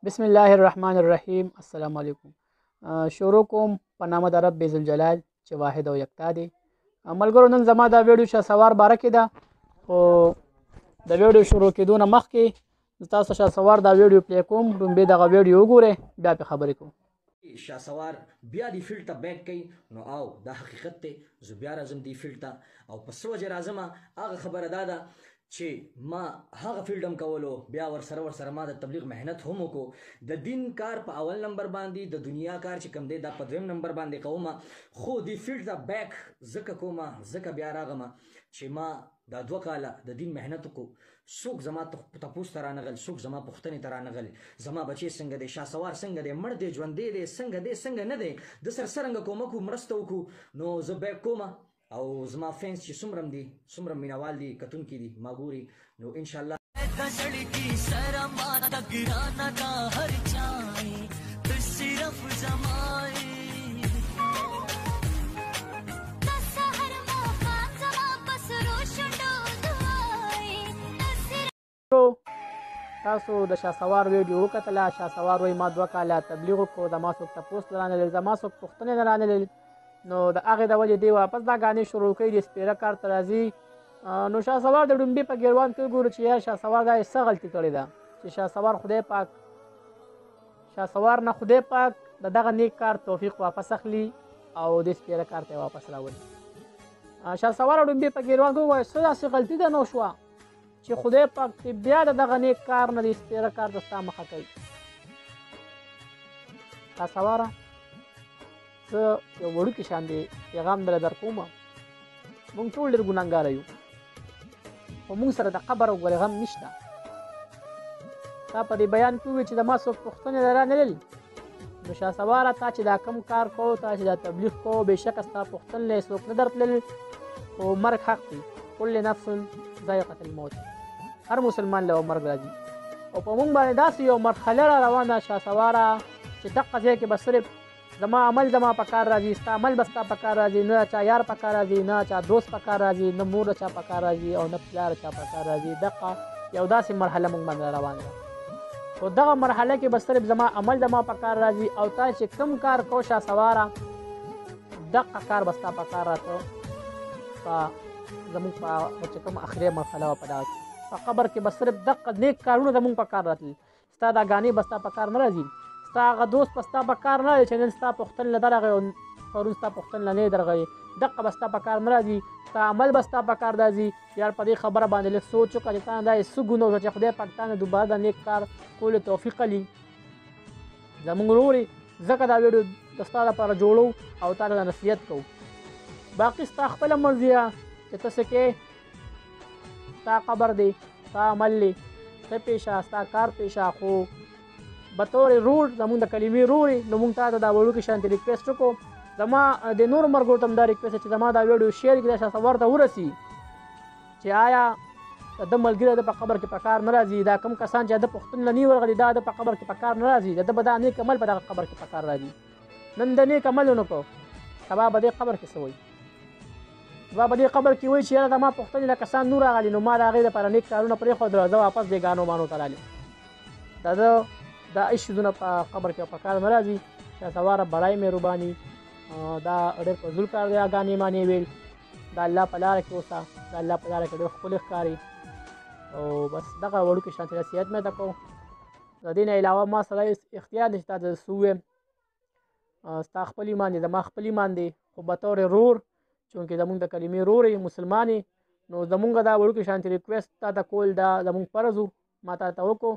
بسم الله الرحمن الرحیم. السلام علیکم. شروع کوم په نام د رب ذوالجلال چې واحد او یکتا دی. ملګرو، نن زما دا ویډیو شهسوار باره کې ده، خو د ویډیو شروع کېدو نه مخکې زه تاسو شهسوار دا ویډیو پلی کوم. لومبې دغه ویډیو وګورئ، بیا پې خبرې کوم. شهسوار بیا دی فیلډ ته بیک کوي، نو او دا حقیقت دی. زه بیا راځم دی فیلډ ته، او په څه وجه راځم هغه خبره دا ده چې ما هغه فیلډ هم کولو، بیا ورسره ما د تبلیغ محنت هم وکړو. د دین کار په اول نمبر باندې، د دنیا کار چې کوم دی دا په دویم نمبر باندې کوم. خو دی فیلډ ته بیک ځکه کوم، ځکه بیا راغم چې ما دا 2 کاله د دین محنت وکړو. څوک زما تپوس ته رانغل، څوک زما پوښتنې ته رانغل، زما بچی څنګه دی، شهسوار څنګه دی، مړ دی ژوندی دی، څنګه نه دی، د سر څرنګه کومک مرسته وکړو. نو زه بیک کوم، او زما فینس چې څومره دي، څومره مینوال دي، کتونکي دي، ما ګوري، نو انشاءالله تاسو د شهسوار ویډیو وکتله. شهسوار وایي ما 2 کاله تبلیغ وکړو، زما څوک تپوس رانلل، زما څوک پوښتنې نه رانلل. نو د هغې د وجې دی واپس دا ګانې شروع کوي، د سپېره کار ته راځي. نو شهسوار د ډومبې په ګیروان کې وګورو چې یا شهسوار دا څه غلطي کړې ده چې شهسوار نه خدای پاک د دغه نیک کار توفیق واپس اخلي او د سپېره کار ته واپس راولي. شهسوار ډومبې په ګیروان کې ووایي څه داسې غلطي ده نو شوه چې خدای پاک ته بیا د دغه نیک کار نه د سپېره کار ته ستا مخه کوي. شهسواره، زه یو وړوکي شان دی پیغام درله درکوم. موږ ټول ډېر ګناهګاره یو، خو موږ سره د قبر او غم نشته. تا په دې بیان کې ووایي چې د ما څوک پوښتنې رانلل. نو شهسواره، تا چې دا کم کار کوو، تا چې دا تبلیغ کوو، بېشکه ستا پوښتنې څوک نه درتلل، خو مرګ حق دی. کل نفس ذایقة الموت، هر مسلمان له مرګ راځي، او په موږ باندې داسې یو مرحله را روانه شهسواره چې دقه ځای کې به صرف زما عمل زما په کار راځي، ستا عمل به ستا په کار راځي، نه چا یار په کار راځي، نه چا دوست په کار راځي، نه مور چا په کار راځي، او نه پلار چا په کار راځي. دقه یو داسې مرحله موږ باندې روانه ده. خو دغه مرحله کې به صرف زما عمل زما په کار راځي، او تا چې کوم کار کو شهسواره دقه کار به ستا په کار راته زمونږ په چې کوم اخري مرحله وه په دغه کې په قبر کې به صرف دقه نیک کارونه زمونږ په کار راتلل. ستا دا ګانې به ستا په کار نه راځي، ستا هغه دوست به ستا په کار نه راځي چې نن ستا پوښتنې له درغی او پرون ستا پوښتنې له نه درغی. دقه به ستا په کار نه راځي، ستا عمل به ستا په کار راځي. یار په دې خبره باندې لږ سوچ وکړه چې تا نه دا یې څه ګناه وکړه چې خدای پاک تا نه دوباره د نیک کار کولو توفیق کړي. زمونږ ورورې، ځکه دا ویډیو د ستا لپاره جوړو او تا ته د نصیحت کوو. باقي ستا خپله مرضي ده چې ته څه کې، ستا قبر دی، ستا عمل دی، ته پیشه، ستا کار پیشه. خو بطور رور زمونږ د کلمې رورې، نو مونږ تا ته دا وړوکي شانتې ریکویسټ وکړو. زما د نورو ملګرو ته هم دا ریکویسټ چې زما دا ویډیو شیر کړي، دا شهسوار ته ورسي چې آیا د ده ملګري د په قبر کې په کار نه راځي. دا کوم کسان چې د پوښتنې له نه ورغلي، دا د په قبر کې په کار نه راځي، د ده به دا نیک عمل په دغه قبر کې په کار راځي. نن د نیک عمل ونه کړو، سبا به دې قبر کې څه وایي؟ سبا به دې قبر کې وایي چې یاره زما پوښتنې له کسان نور راغلي، نو ما د هغې دپاره نیک کارونه پرېښودل، زه واپس دې ګانو مانو ته رالم. د ده دا هېڅ شیزونه په قبر کې په کار نه راځي. شهسواره، برای مهرباني، دا ډېر فضول کار دی. ګانې مانې ویل د الله په لاره کې اوسه، د الله په لاره کې ډېر ښکلي ښکاري. او بس دغه وړوکي شانتې نصیحت مې ته کوم. د دې نه علاوه ما سره اختیار دی چې تا ته څه ووایم. ستا خپل ایمان دی، زما خپل ایمان دی، خو بطور رور، چونکې زمونږ د کلمې رور یې، مسلمان یې، نو زمونږ دا وړوکي شانتې ریکویسټ تا ته کول دا زمونږ فرض و، ما تا ته وکړو.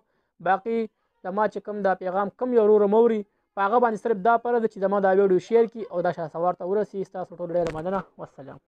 باقي زما چې کوم دا پیغام کوم یو ورور موري، په هغه باندې صرف دا فرض ده چې زما دا ویډیو شیر کړي او دا شهسوار ته ورسي. ستاسو ټولو ډېره مننه. والسلام.